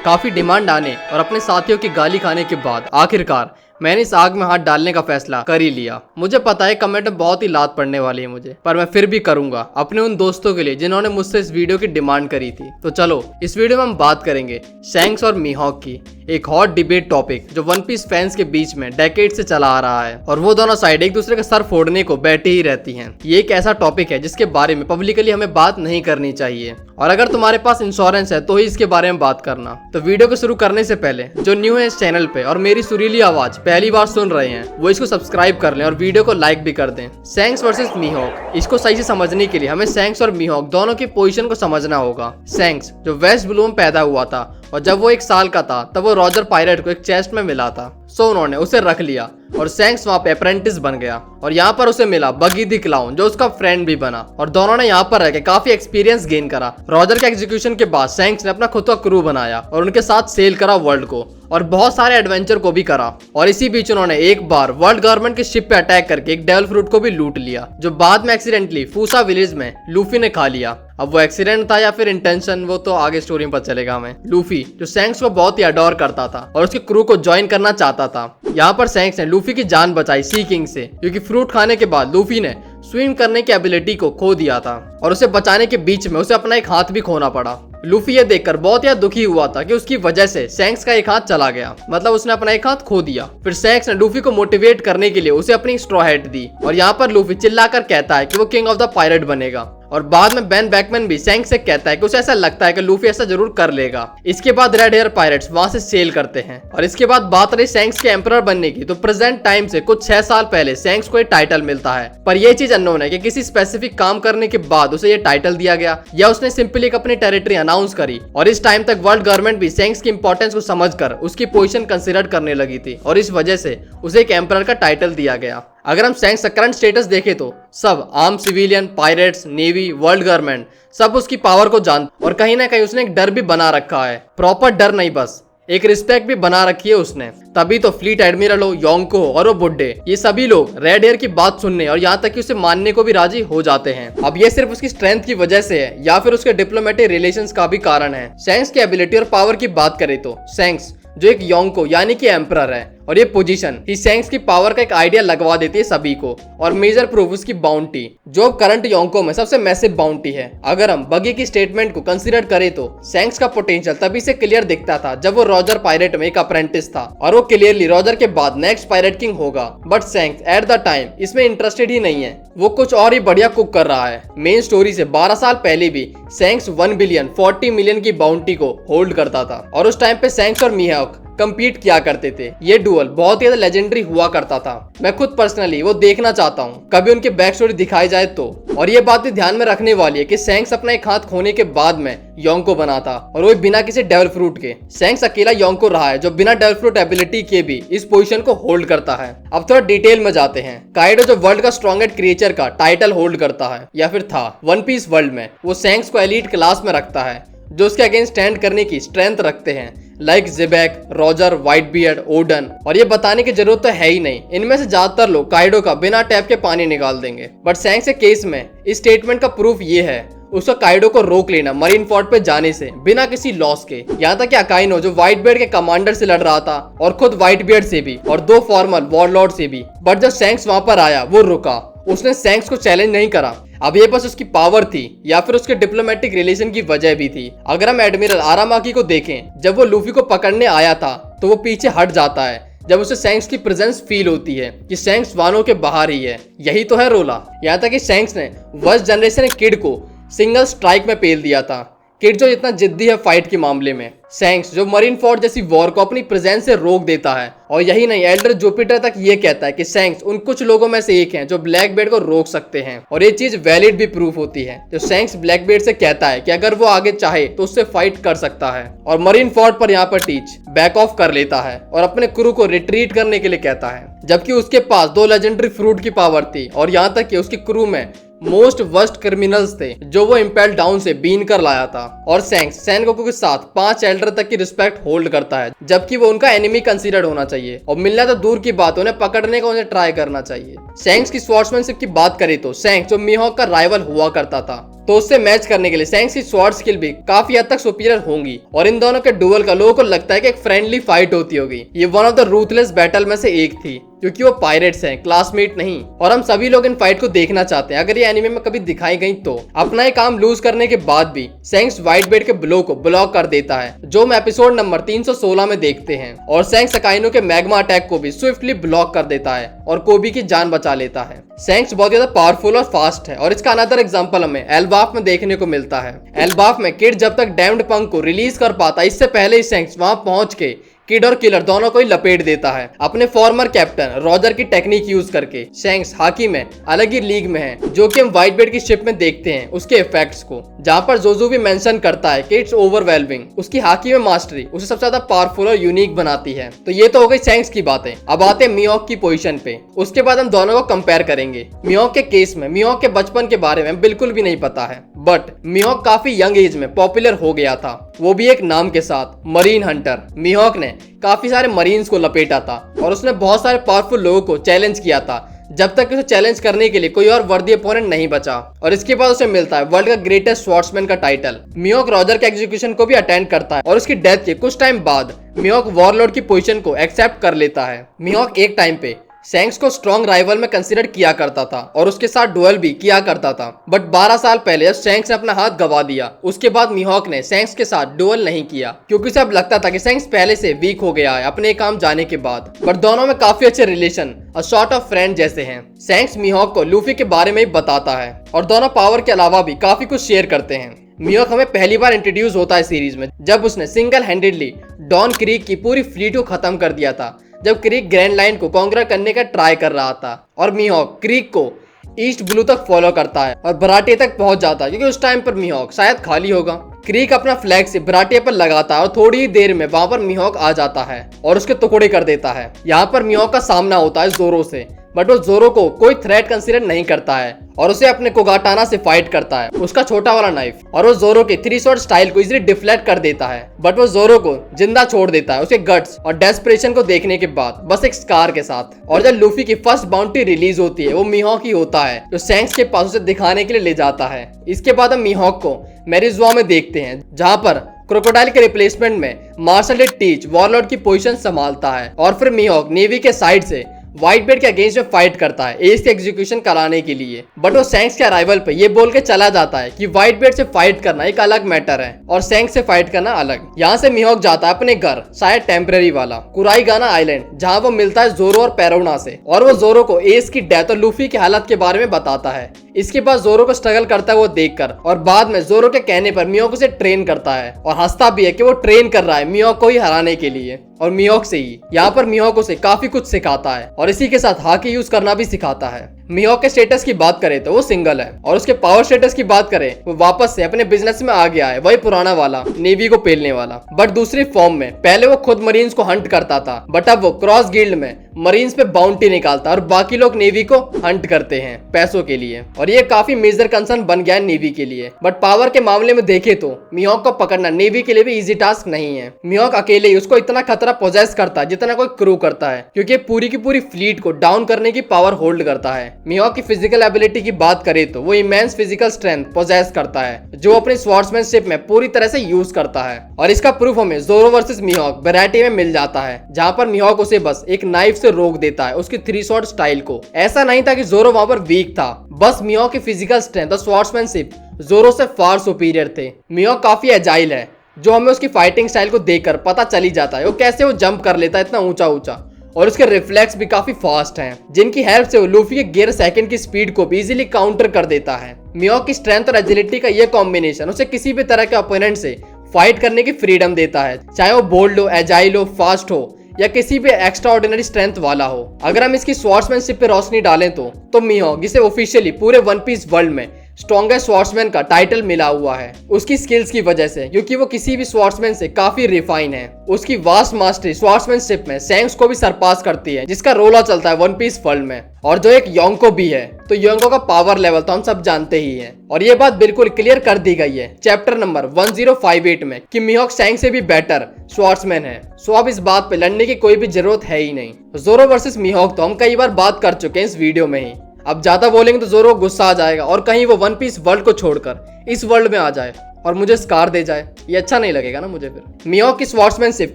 काफी डिमांड आने और अपने साथियों की गाली खाने के बाद आखिरकार मैंने इस आग में हाथ डालने का फैसला कर ही लिया। मुझे पता है कमेंट में बहुत ही लात पड़ने वाली है मुझे, पर मैं फिर भी करूंगा अपने उन दोस्तों के लिए जिन्होंने मुझसे इस वीडियो की डिमांड करी थी। तो चलो इस वीडियो में हम बात करेंगे शैंक्स और मीहॉक की, एक हॉट डिबेट टॉपिक जो वन पीस फैंस के बीच में डेकेड से चला आ रहा है और वो दोनों साइड एक दूसरे का सर फोड़ने को बैठी ही रहती हैं। ये एक ऐसा टॉपिक है जिसके बारे में पब्लिकली हमें बात नहीं करनी चाहिए और अगर तुम्हारे पास इंश्योरेंस है तो ही इसके बारे में बात करना। तो वीडियो को शुरू करने से पहले जो न्यू है इस चैनल पे और मेरी सुरीली आवाज पहली बार सुन रहे हैं वो इसको सब्सक्राइब कर लें और वीडियो को लाइक भी कर दें। शैंक्स वर्सेस मीहॉक, इसको सही से समझने के लिए हमें शैंक्स और मीहॉक दोनों की पोजीशन को समझना होगा। शैंक्स जो वेस्ट ब्लू में पैदा हुआ था और जब वो 1 साल का था तब वो रॉजर पायरेट को एक चेस्ट में मिला था, सो उन्होंने उसे रख लिया और शैंक्स वहाँ पे अप्रेंटिस बन गया और यहाँ पर उसे मिला बगी द क्लाउन जो उसका फ्रेंड भी बना और दोनों ने यहाँ पर रहकर काफी एक्सपीरियंस गेन करा। रॉजर के एग्जीक्यूशन के बाद शैंक्स ने अपना खुद का क्रू बनाया और उनके साथ सेल करा वर्ल्ड को और बहुत सारे एडवेंचर को भी करा और इसी बीच उन्होंने एक बार वर्ल्ड गवर्नमेंट के शिप पे अटैक करके एक डेविल फ्रूट को भी लूट लिया जो बाद में एक्सीडेंटली फूसा विलेज में लूफी ने खा लिया। अब वो एक्सीडेंट था या फिर इंटेंशन वो तो आगे स्टोरी में पता चलेगा हमें। लूफी जो शैंक्स को बहुत ही अडोर करता था और उसके क्रू को ज्वाइन करना चाहता था। यहाँ पर शैंक्स ने लूफी की जान बचाई सी किंग से क्योंकि फ्रूट खाने के बाद लूफी ने स्विम करने की एबिलिटी को खो दिया था और उसे बचाने के बीच में उसे अपना एक हाथ भी खोना पड़ा। लूफी ये देखकर बहुत ही दुखी हुआ था कि उसकी वजह से शैंक्स का एक हाथ चला गया, मतलब उसने अपना एक हाथ खो दिया। फिर शैंक्स ने लूफी को मोटिवेट करने के लिए उसे अपनी स्ट्रॉ हैट दी और यहाँ पर लूफी चिल्लाकर कहता है कि वो किंग ऑफ द पायरेट बनेगा और बाद में बेन बैकमैन भी शैंक्स से कहता है कि उसे ऐसा लगता है कि लूफी ऐसा जरूर कर लेगा। इसके बाद रेड हेयर पायरेट्स वहां से सेल करते हैं और इसके बाद बात रही शैंक्स के एम्परर बनने की, तो प्रेजेंट टाइम से कुछ 6 साल पहले शैंक्स को एक टाइटल मिलता है, पर यह चीज अननोन है कि किसी स्पेसिफिक काम करने के बाद उसे ये टाइटल दिया गया या उसने सिंपली एक अपनी टेरिटरी अनाउंस करी। और इस टाइम तक वर्ल्ड गवर्नमेंट भी शैंक्स की इंपॉर्टेंस को समझकर उसकी पोजीशन कंसीडर करने लगी थी और इस वजह से उसे एक एम्परर का टाइटल दिया गया। अगर हम शैंक्स का करंट स्टेटस देखें तो सब arm civilian, pirates, navy, world government सब उसकी पावर को जानते और कहीं ना कहीं उसने एक डर भी बना रखा है। प्रॉपर डर नहीं, बस एक रिस्पेक्ट भी बना रखी है उसने। तभी तो फ्लीट एडमिरल हो, योंको हो और वो बुड्ढे, ये सभी लोग रेड हेयर की बात सुनने और यहाँ तक कि उसे मानने को भी राजी हो जाते हैं। अब ये सिर्फ उसकी स्ट्रेंथ की वजह से है या फिर उसके डिप्लोमेटिक रिलेशंस का भी कारण है। शैंक्स की एबिलिटी और पावर की बात करें तो शैंक्स जो एक योंको यानी कि एम्परर है और ये पोजीशन ही शैंक्स की पावर का एक आइडिया लगवा देती है सभी को और मेजर प्रूफ उसकी बाउंटी जो करंट योंको में सबसे मैसिव बाउंटी है। अगर हम बगी की स्टेटमेंट को कंसीडर करें तो शैंक्स का पोटेंशियल तभी से क्लियर दिखता था जब वो रॉजर पायरेट में एक अप्रेंटिस था और वो क्लियरली रॉजर के बाद नेक्स्ट पायरेट किंग होगा। But shanks at the time इसमें इंटरेस्टेड ही नहीं है, वो कुछ और ही बढ़िया कुक कर रहा है। मेन स्टोरी से 12 साल पहले भी शैंक्स 1 बिलियन 40 मिलियन की बाउंटी को होल्ड करता था और उस टाइम पे शैंक्स और मीहॉक कंपीट किया करते थे। ये डुअल बहुत ही लेजेंडरी हुआ करता था। मैं खुद पर्सनली वो देखना चाहता हूँ, कभी उनकी बैक स्टोरी दिखाई जाए तो। और ये बात भी ध्यान में रखने वाली है कि शैंक्स अपना एक हाथ खोने के बाद में योंको बना था और वो बिना किसी डेविल फ्रूट के। शैंक्स अकेला योंको रहा है जो बिना डेविल फ्रूट एबिलिटी के भी इस पोजीशन को होल्ड करता है। अब थोड़ा डिटेल में जाते हैं। काइडो जो वर्ल्ड का स्ट्रॉन्गेस्ट क्रिएचर का टाइटल होल्ड करता है या फिर था वन पीस वर्ल्ड में, वो शैंक्स को एलीट क्लास में रखता है जो उसके अगेंस्ट स्टैंड करने की स्ट्रेंथ रखते हैं, like Xebec, Roger, Whitebeard, Oden. और ये बताने की जरूरत तो है ही नहीं, इनमें से ज्यादातर लोग काइडो का बिना टैप के पानी निकाल देंगे। बट शैंक्स के केस में इस स्टेटमेंट का प्रूफ ये है उसका काइडो को रोक लेना मरीन फोर्ट पे जाने से बिना किसी लॉस के। यहाँ तक कि अकाइनो जो व्हाइट बियर्ड के कमांडर से लड़ रहा था और खुद व्हाइट बियर्ड से भी और 2 फॉर्मल वॉरलॉर्ड से भी, बट जब शैंक्स वहां पर आया वो रुका, उसने शैंक्स को चैलेंज नहीं करा। अब ये बस उसकी पावर थी या फिर उसके डिप्लोमेटिक रिलेशन की वजह भी थी। अगर हम एडमिरल आरामाकी को देखें, जब वो लूफी को पकड़ने आया था तो वो पीछे हट जाता है जब उसे शैंक्स की प्रेजेंस फील होती है कि शैंक्स वानों के बाहर ही है। यही तो है रोला। यहाँ तक कि शैंक्स ने वर्स्ट जनरेशन किड को सिंगल स्ट्राइक में पेल दिया था। किड जो इतना जिद्दी है फाइट के मामले में, शैंक्स जो मरीन फोर्ट जैसी वॉर को अपनी प्रेजेंस से रोक देता है। और यही नहीं, एल्डर जुपिटर तक ये कहता है कि शैंक्स उन कुछ लोगों में से एक हैं जो ब्लैक बेल्ट को रोक सकते हैं और ये चीज वैलिड भी प्रूफ होती है। जो शैंक्स ब्लैक बेल्ट से कहता है कि अगर वो आगे चाहे तो उससे फाइट कर सकता है और मरीन फोर्ट पर यहाँ पर टीच बैक ऑफ कर लेता है और अपने क्रू को रिट्रीट करने के लिए कहता है, जबकि उसके पास 2 लेजेंडरी फ्रूट की पावर थी और यहाँ तक कि उसके क्रू में मोस्ट वर्स्ट क्रिमिनल्स थे जो वो इम्पेल डाउन से बीन कर लाया था। और शैंक्स सैनगोकू के साथ 5 एल्डर तक की रिस्पेक्ट होल्ड करता है, जबकि वो उनका एनिमी कंसीडर्ड होना चाहिए और मिलना तो दूर की बात, उन्हें पकड़ने का उन्हें ट्राई करना चाहिए। शैंक्स की स्वॉर्ड्समैनशिप की बात करें तो शैंक्स जो मीहॉक का राइवल हुआ करता था तो उससे मैच करने के लिए सैंक्स की स्वॉर्ड स्किल भी काफी हद तक सुपीरियर होंगी और इन दोनों के डुअल का लोगों को लगता है कि एक फ्रेंडली फाइट होती होगी। ये one of the ruthless battle में से एक थी क्योंकि वो पायरेट्स हैं, क्लासमेट नहीं, और हम सभी लोग इन फाइट को देखना चाहते हैं। अगर ये एनिमे में कभी दिखाई गई तो अपना ये काम लूज करने के बाद भी सैंक्स व्हाइट बेड के ब्लो को ब्लॉक कर देता है, जो हम एपिसोड नंबर 316 में देखते हैं, और सैंक्स अकाइनो के मैग्मा अटैक को भी स्विफ्टली ब्लॉक कर देता है और कोबी की जान बचा लेता है। सैंक्स बहुत ज्यादा पावरफुल और फास्ट है और इसका अनदर एग्जांपल हमें एल्बाफ में देखने को मिलता है। एल्बाफ में किड जब तक डैम्ड पंक को रिलीज कर पाता, इससे पहले ही सैंक्स वहां पहुंच के किड और किलर दोनों को ही लपेट देता है। अपने फॉर्मर कैप्टन रॉजर की टेक्निक यूज करके सैंक्स हाकी में अलग ही लीग में है, जो कि हम व्हाइट बेड की शिप में देखते हैं उसके इफेक्ट्स को, जहां पर जोजो भी मेंशन करता है कि इट्स ओवरवेलमिंग। उसकी हाकी में मास्टरी उसे सबसे ज्यादा पावरफुल और यूनिक बनाती है। तो ये तो हो गई सैंक्स की बातें। अब आते हैं मिहोक की पोजीशन पे। उसके बाद हम दोनों को कंपेयर करेंगे। मिहोक के केस में मिहोक के बचपन के बारे में बिल्कुल भी नहीं पता है, बट मिहोक काफी यंग एज में पॉपुलर हो गया था, वो भी एक नाम के साथ, मरीन हंटर। मिहोक ने काफी सारे मरीन्स को लपेटा था और उसने बहुत सारे पावरफुल लोगों को चैलेंज किया था, जब तक उसे चैलेंज करने के लिए कोई और वर्दी अपोनेंट नहीं बचा, और इसके बाद उसे मिलता है वर्ल्ड का ग्रेटेस्ट स्वॉर्ड्समैन का टाइटल। मिहोक रॉजर के एग्जीक्यूशन को भी अटेंड करता है और उसकी डेथ के कुछ टाइम बाद मिहोक वॉरलॉर्ड की पोजीशन को एक्सेप्ट कर लेता है। मिहोक एक टाइम पे सैंक्स को स्ट्रॉन्ग राइवल में कंसीडर किया करता था और उसके साथ डुएल भी किया करता था, बट 12 साल पहले जब सैंक्स ने अपना हाथ गवा दिया, उसके बाद मिहोक ने सैंक्स के साथ डुएल नहीं किया, क्योंकि उसे अब लगता था कि सैंक्स पहले से वीक हो गया है अपने काम जाने के बाद। बट दोनों में काफी अच्छे रिलेशन और सॉर्ट ऑफ फ्रेंड जैसे हैं। सैंक्स मिहोक को लूफी के बारे में ही बताता है और दोनों पावर के अलावा भी काफी कुछ शेयर करते हैं। मिहोक हमें पहली बार इंट्रोड्यूस होता है सीरीज में जब उसने सिंगल हैंडेडली डॉन क्रीक की पूरी फ्लीट को खत्म कर दिया था, जब क्रीक ग्रैंड लाइन को कॉन्कर करने का ट्राई कर रहा था, और मिहोक क्रीक को ईस्ट ब्लू तक फॉलो करता है और बराटे तक पहुंच जाता है, क्योंकि उस टाइम पर मिहोक शायद खाली होगा। क्रीक अपना फ्लैग से बराटे पर लगाता है और थोड़ी ही देर में वहां पर मिहोक आ जाता है और उसके टुकड़े कर देता है। यहाँ पर मिहोक का सामना होता है जोरो से, बट वो जोरो को कोई थ्रेट कंसीडर नहीं करता है और उसे अपने कोगाटाना से फाइट करता है, उसका छोटा वाला नाइफ, और वो जोरो के 3 शॉट स्टाइल को इजीली डिफ्लेक्ट कर देता है, बट वो जोरो को जिंदा छोड़ देता है उसके गट्स और डेस्परेशन को देखने के बाद, बस एक स्कार के साथ। और जब लूफी की फर्स्ट बाउंटी रिलीज होती है, वो मिहोक ही होता है जो सैंक्स के पास उसे दिखाने के लिए ले जाता है। इसके बाद हम मिहोक को मेरिज़वा में देखते हैं, जहाँ पर क्रोकोडाइल के रिप्लेसमेंट में मार्शल टीच वॉरलॉर्ड की पोजीशन संभालता है, और फिर मिहोक नेवी के साइड से व्हाइट बेड के अगेंस्ट में फाइट करता है एस के एग्जीक्यूशन कराने के लिए, बट वो सैंक्स के अराइवल पे ये बोल के चला जाता है कि व्हाइट बेड से फाइट करना एक अलग मैटर है और सैंक्स से फाइट करना अलग। यहाँ से मिहोक जाता है अपने घर, शायद टेम्पररी वाला, कुराईगाना आइलैंड, जहाँ वो मिलता है जोरो और पेरोना से, और वो जोरो को एस की डेथ और लूफी की हालत के बारे में बताता है। इसके बाद जोरो को स्ट्रगल करता है वो देखकर, और बाद में जोरो के कहने पर मिहोक उसे ट्रेन करता है और हंसता भी है कि वो ट्रेन कर रहा है मिहोक को ही हराने के लिए, और मिहोक से ही। यहाँ पर मिहोक उसे काफी कुछ सिखाता है और इसी के साथ हाकी यूज करना भी सिखाता है। मिहोक के स्टेटस की बात करें तो वो सिंगल है, और उसके पावर स्टेटस की बात करें वो वापस से अपने बिजनेस में आ गया है, वही पुराना वाला, नेवी को पेलने वाला, बट दूसरी फॉर्म में। पहले वो खुद मरीन्स को हंट करता था, बट अब वो क्रॉस गिल्ड में मरीन्स पे बाउंटी निकालता और बाकी लोग नेवी को हंट करते हैं पैसों के लिए, और ये काफी मेजर कंसर्न बन गया है नेवी के लिए। बट पावर के मामले में देखे तो मिहोक को पकड़ना नेवी के लिए भी इजी टास्क नहीं है। मिहोक अकेले ही उसको इतना खतरा पोजेस करता है जितना कोई क्रू करता है, क्योंकि पूरी की पूरी फ्लीट को डाउन करने की पावर होल्ड करता है। मिहोक की फिजिकल एबिलिटी की बात करें तो वो इमेंस फिजिकल स्ट्रेंथ पोजेस करता है, जो अपने स्वॉर्ड्समैनशिप में पूरी तरह से यूज करता है, और इसका प्रूफ हमें जोरो वर्सेस मिहोक वैरायटी में मिल जाता है, जहां पर मिहोक उसे बस एक नाइफ से रोक देता है उसकी 3 शॉट स्टाइल को। ऐसा नहीं था कि जोरो वहां पर वीक था, बस मिहोक की फिजिकल स्ट्रेंथ और स्वॉर्ड्समैनशिप जोरो से फार सुपीरियर थे। मिहोक काफी एजाइल है, जो हमें उसकी फाइटिंग स्टाइल को देखकर पता चल ही जाता है वो कैसे वो जंप कर लेता है इतना ऊंचा ऊंचा, और उसके रिफ्लेक्स भी काफी फास्ट हैं, जिनकी हेल्प से वो लूफी के गियर सेकंड की स्पीड को भी इजीली काउंटर कर देता है। मिहोक की स्ट्रेंथ और एजिलिटी का ये कॉम्बिनेशन उसे किसी भी तरह के ओपोनेंट से फाइट करने की फ्रीडम देता है, चाहे वो बोल्ड हो, एजाइल हो, फास्ट हो, या किसी भी एक्स्ट्रा ऑर्डिनरी स्ट्रेंथ वाला हो। अगर हम इसकी स्वॉर्ड्समैनशिप पे रोशनी डालें तो मिहोक, जिसे ऑफिशियली पूरे वन पीस वर्ल्ड में स्ट्रॉन्गेस्ट स्वॉर्ड्समैन का टाइटल मिला हुआ है उसकी स्किल्स की वजह से, क्योंकि वो किसी भी स्वॉर्ड्समैन से काफी रिफाइन है। उसकी वास्ट मास्टरी स्वॉर्ड्समैनशिप में सैंक्स को भी सरपास करती है, जिसका रोला चलता है वन पीस वर्ल्ड में, और जो एक योंको भी है, तो योंको का पावर लेवल तो हम सब जानते ही हैं, और ये बात बिल्कुल क्लियर कर दी गई है चैप्टर नंबर 1058 में कि मिहोक सैंक्स से भी बेटर स्वॉर्ड्समैन है। सो अब इस बात पे लड़ने की कोई भी जरूरत है ही नहीं। जोरो वर्सेस मिहोक तो हम कई बार बात कर चुके हैं इस वीडियो में ही, अब ज्यादा बोलेंगे तो जोरो को गुस्सा आ जाएगा और कहीं वो वन पीस वर्ल्ड को छोड़कर इस वर्ल्ड में आ जाए और मुझे स्कार दे जाए, ये अच्छा नहीं लगेगा ना मुझे फिर। मिहोक की स्वॉर्ड्समैनशिप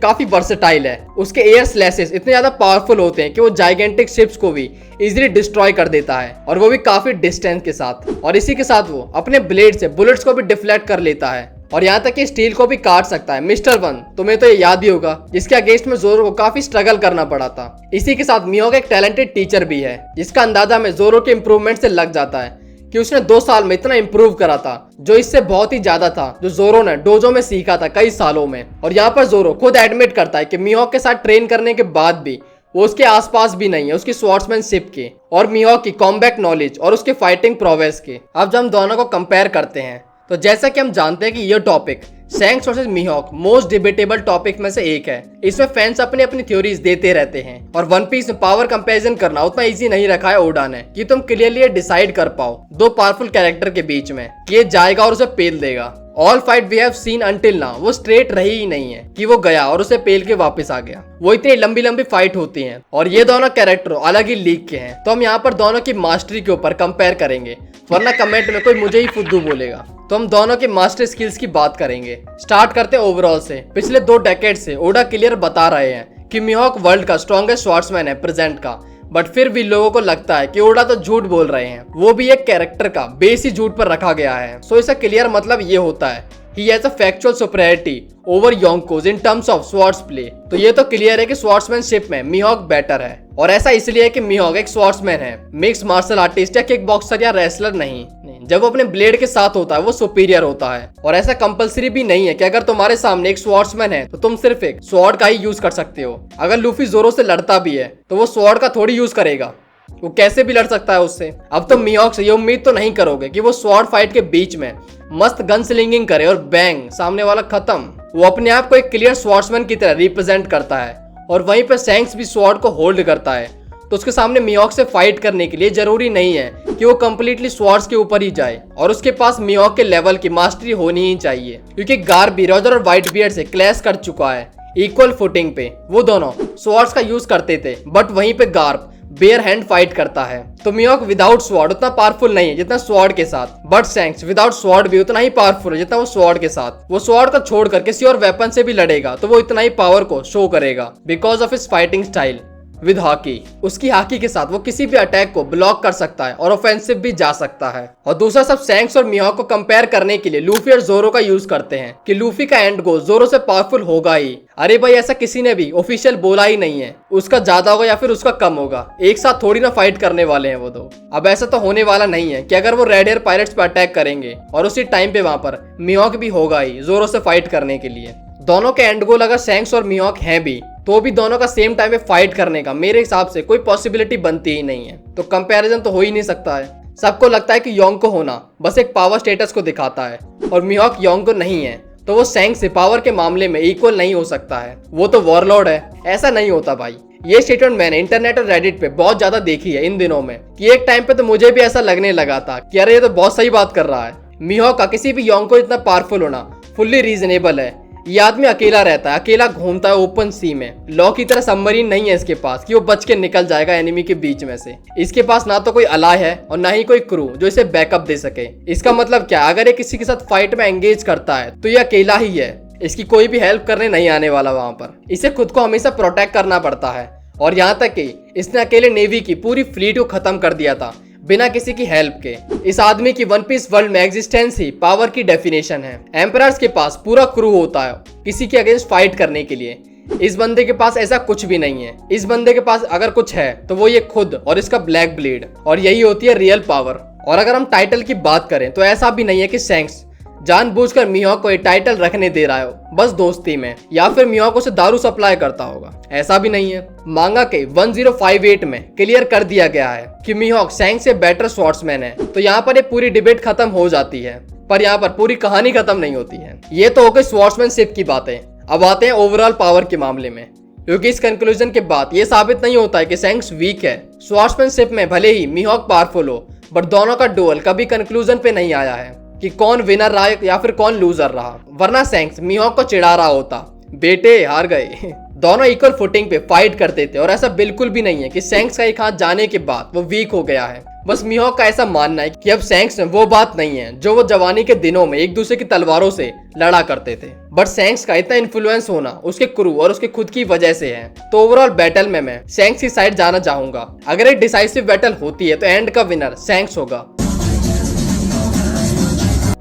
काफी वर्सेटाइल है। उसके एयर स्लैशेस इतने ज्यादा पावरफुल होते हैं कि वो जाइगेंटिक शिप्स को भी इजीली डिस्ट्रॉय कर देता है, और वो भी काफी डिस्टेंस के साथ। और इसी के साथ वो अपने ब्लेड से बुलेट्स को भी डिफ्लेक्ट कर लेता है, और यहाँ तक कि स्टील को भी काट सकता है। मिस्टर वन, तुम्हें तो ये याद ही होगा, जिसके अगेंस्ट में जोरो को काफी स्ट्रगल करना पड़ा था। इसी के साथ मिहोक एक टैलेंटेड टीचर भी है, जिसका अंदाजा में जोरो के इंप्रूवमेंट से लग जाता है कि उसने 2 साल में इतना इंप्रूव करा था, जो इससे बहुत ही ज्यादा था जो जोरो ने डोजो में सीखा था कई सालों में। और यहाँ पर जोरो खुद एडमिट करता है कि मिहोक के साथ ट्रेन करने के बाद भी वो उसके आसपास भी नहीं है उसकी स्वॉर्ड्समैनशिप के और मिहोक की कॉम्बैट नॉलेज और उसके फाइटिंग प्रोवेस के। अब जब हम दोनों को कंपेयर करते हैं तो जैसा कि हम जानते हैं कि यह topic Shanks versus Mihawk most debatable topic में से एक है। इसमें फैंस अपनी अपनी थ्योरीज देते रहते हैं, और वन पीस में पावर कंपैरिजन करना उतना इजी नहीं रखा है ओडा ने कि तुम क्लियरली डिसाइड कर पाओ 2 पावरफुल कैरेक्टर के बीच में कि ये जाएगा और उसे पेल देगा। All fight we have seen until now वो स्ट्रेट रही ही नहीं है कि वो गया और उसे पेल के वापस आ गया। वो इतनी लंबी लंबी फाइट होती हैं, और ये दोनों कैरेक्टर अलग ही लीग के हैं। तो हम यहाँ पर दोनों की मास्टरी के ऊपर कंपेयर करेंगे, वरना कमेंट में कोई मुझे ही फुद्दू बोलेगा। तो हम दोनों के मास्टर स्किल्स की बात करेंगे। स्टार्ट करते हैं ओवरऑल से। पिछले 2 डेकेड से ओडा क्लियर बता रहे हैं कि मिहोक वर्ल्ड का स्ट्रॉन्गेस्ट स्वॉर्ड्समैन है प्रेजेंट का, बट फिर भी लोगों को लगता है कि ओडा तो झूठ बोल रहे हैं, वो भी एक कैरेक्टर का बेस ही झूठ पर रखा गया है। सो इसका क्लियर मतलब ये होता है he has a factual superiority over योंकोस in terms of swords play। तो ये तो क्लियर है कि स्वॉर्ड्समैनशिप में मिहोक बेटर है, और ऐसा इसलिए है कि मिहोक एक स्वॉर्ड्समैन है, मिक्स मार्शल आर्टिस्ट या किक बॉक्सर या रेसलर नहीं। जब वो अपने ब्लेड के साथ होता है वो सुपीरियर होता है, और ऐसा कंपलसरी भी नहीं है कि अगर तुम्हारे सामने एक स्वॉर्ड्समैन है तो तुम सिर्फ एक स्वॉर्ड का ही यूज कर सकते हो। अगर लूफी जोरो से लड़ता भी है तो वो स्वॉर्ड का थोड़ी यूज करेगा, वो कैसे भी लड़ सकता है उससे। अब तुम मिहोक से ये उम्मीद तो नहीं करोगे कि वो स्वॉर्ड फाइट के बीच में मस्त गन स्लिंगिंग करे और बैंग सामने वाला खत्म। वो अपने आप को एक क्लियर स्वॉर्ड्समैन की तरह रिप्रेजेंट करता है, और वहीं पर शैंक्स भी स्वॉर्ड को होल्ड करता है। तो उसके सामने मिहोक से फाइट करने के लिए जरूरी नहीं है कि वो कंप्लीटली स्वॉर्ड्स के ऊपर ही जाए, और उसके पास मिहोक के लेवल की मास्टरी होनी ही चाहिए, क्योंकि गार्ब भी रोजर और व्हाइट बियर्ड से क्लैश कर चुका है इक्वल फुटिंग पे। वो दोनों स्वॉर्ड्स का यूज करते थे, बट वहीं पे गार्ब बेयर हैंड फाइट करता है। तो मिहोक विदाउट स्वॉर्ड उतना पावरफुल नहीं है जितना स्वॉर्ड के साथ, बट शैंक्स विदाउट स्वॉर्ड भी उतना ही पावरफुल है जितना वो स्वॉर्ड के साथ। वो स्वॉर्ड को छोड़कर किसी और वेपन से भी लड़ेगा तो वो इतना ही पावर को शो करेगा because of his fighting style with hockey. उसकी हॉकी के साथ वो किसी भी अटैक को ब्लॉक कर सकता है और ऑफेंसिव भी जा सकता है। और दूसरा सब शैंक्स और मिहोक को कंपेयर करने के लिए लूफी और जोरो का यूज करते हैं कि लूफी का एंड गोल जोरो से पावरफुल होगा ही। अरे भाई, ऐसा किसी ने भी ऑफिशियल बोला ही नहीं है। उसका ज्यादा होगा या फिर उसका कम होगा, एक साथ थोड़ी ना फाइट करने वाले हैं वो दो। अब ऐसा तो होने वाला नहीं है कि अगर वो रेड एयर पायरेट्स पे अटैक करेंगे और उसी टाइम पे वहां पर मिहोक भी होगा ही जोरो से फाइट करने के लिए। दोनों के एंड गोल अगर शैंक्स और मिहोक हैं भी, तो भी दोनों का सेम टाइम पे फाइट करने का मेरे हिसाब से कोई पॉसिबिलिटी बनती ही नहीं है। तो कंपैरिजन तो हो ही नहीं सकता है। सबको लगता है कि योंको होना बस एक पावर स्टेटस को दिखाता है और मिहोक योंको नहीं है, तो वो शैंक्स से पावर के मामले में इक्वल नहीं हो सकता है। वो तो वॉरलॉर्ड है। ऐसा नहीं होता भाई। ये स्टेटमेंट मैंने इंटरनेट और रेडिट पे बहुत ज्यादा देखी है इन दिनों में, कि एक टाइम पे तो मुझे भी ऐसा लगने लगा था कि अरे ये तो बहुत सही बात कर रहा है। मिहोक का किसी भी योंको इतना पावरफुल होना फुल्ली रीजनेबल है। ये आदमी अकेला रहता है, अकेला घूमता है ओपन सी में। लॉ की तरह सबमरीन नहीं है इसके पास कि वो बच के निकल जाएगा एनिमी के बीच में से। इसके पास ना तो कोई अलाय है और ना ही कोई क्रू जो इसे बैकअप दे सके। इसका मतलब क्या, अगर ये किसी के साथ फाइट में एंगेज करता है तो ये अकेला ही है। इसकी कोई भी हेल्प करने नहीं आने वाला वहां पर। इसे खुद को हमेशा प्रोटेक्ट करना पड़ता है, और यहाँ तक कि इसने अकेले नेवी की पूरी फ्लीट को खत्म कर दिया था बिना किसी की हेल्प के। इस आदमी की वन पीस वर्ल्ड में एग्जिस्टेंस ही पावर की डेफिनेशन है। एम्परर्स के पास पूरा क्रू होता है किसी के अगेंस्ट फाइट करने के लिए। इस बंदे के पास ऐसा कुछ भी नहीं है। इस बंदे के पास अगर कुछ है तो वो ये खुद और इसका ब्लैक ब्लेड, और यही होती है रियल पावर। और अगर हम टाइटल की बात करें तो ऐसा भी नहीं है कि शैंक्स जानबूझकर मिहोक को ये टाइटल रखने दे रहा हो बस दोस्ती में, या फिर मिहोक उसे दारू सप्लाई करता होगा। ऐसा भी नहीं है। मांगा के 1058 में क्लियर कर दिया गया है कि मिहोक शैंक्स से बेटर स्वॉर्ड्समैन है। तो यहाँ पर ये पूरी डिबेट खत्म हो जाती है, पर यहाँ पर पूरी कहानी खत्म नहीं होती है। ये तो हो गई स्वॉर्ड्समैनशिप की बातें। अब आते हैं ओवरऑल पावर के मामले में, क्योंकि इस कंक्लूजन के बाद ये साबित नहीं होता है कि शैंक्स वीक है। स्वॉर्ड्समैनशिप में भले ही मिहोक पावरफुल हो, बट दोनों का डुअल कभी कंक्लूजन पे नहीं आया है कि कौन विनर रहा या फिर कौन लूजर रहा, वरना शैंक्स मिहोक को चिढ़ा रहा होता, बेटे हार गए। दोनों इक्वल फुटिंग पे फाइट करते थे, और ऐसा बिल्कुल भी नहीं है कि शैंक्स का एक हाथ जाने के बाद वो वीक हो गया है। बस मिहोक का ऐसा मानना है कि अब शैंक्स में वो बात नहीं है जो वो जवानी के दिनों में एक दूसरे की तलवारों से लड़ा करते थे। बट शैंक्स का इतना इन्फ्लुएंस होना उसके क्रू और उसके खुद की वजह से है। तो ओवरऑल बैटल में मैं शैंक्स की साइड जाना चाहूंगा। अगर एक डिसाइसिव बैटल होती है तो एंड का विनर शैंक्स होगा,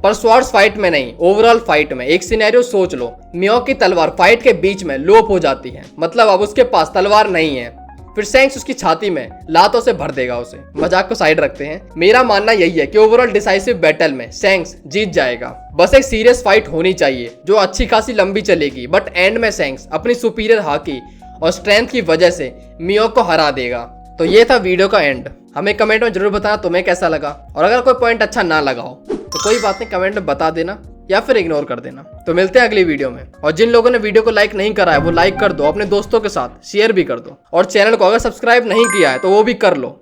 पर स्वॉर्ड्स फाइट में नहीं, ओवरऑल फाइट में। एक सिनेरियो सोच लो, मिहोक की तलवार फाइट के बीच में लोप हो जाती है, मतलब अब उसके पास तलवार नहीं है। फिर शैंक्स उसकी छाती में लातों से भर देगा उसे। मजाक को साइड रखते हैं, मेरा मानना यही है कि ओवरऑल डिसाइसिव बैटल में शैंक्स जीत जाएगा। बस एक सीरियस फाइट होनी चाहिए जो अच्छी खासी लंबी चलेगी, बट एंड में शैंक्स अपनी सुपीरियर हाकी और स्ट्रेंथ की वजह से मिहोक को हरा देगा। तो ये था वीडियो का एंड। हमें कमेंट में जरूर बताना तुम्हें कैसा लगा, और अगर कोई पॉइंट अच्छा ना लगा हो तो कोई बात नहीं, कमेंट में बता देना या फिर इग्नोर कर देना। तो मिलते हैं अगली वीडियो में। और जिन लोगों ने वीडियो को लाइक नहीं करा है वो लाइक कर दो, अपने दोस्तों के साथ शेयर भी कर दो, और चैनल को अगर सब्सक्राइब नहीं किया है तो वो भी कर लो।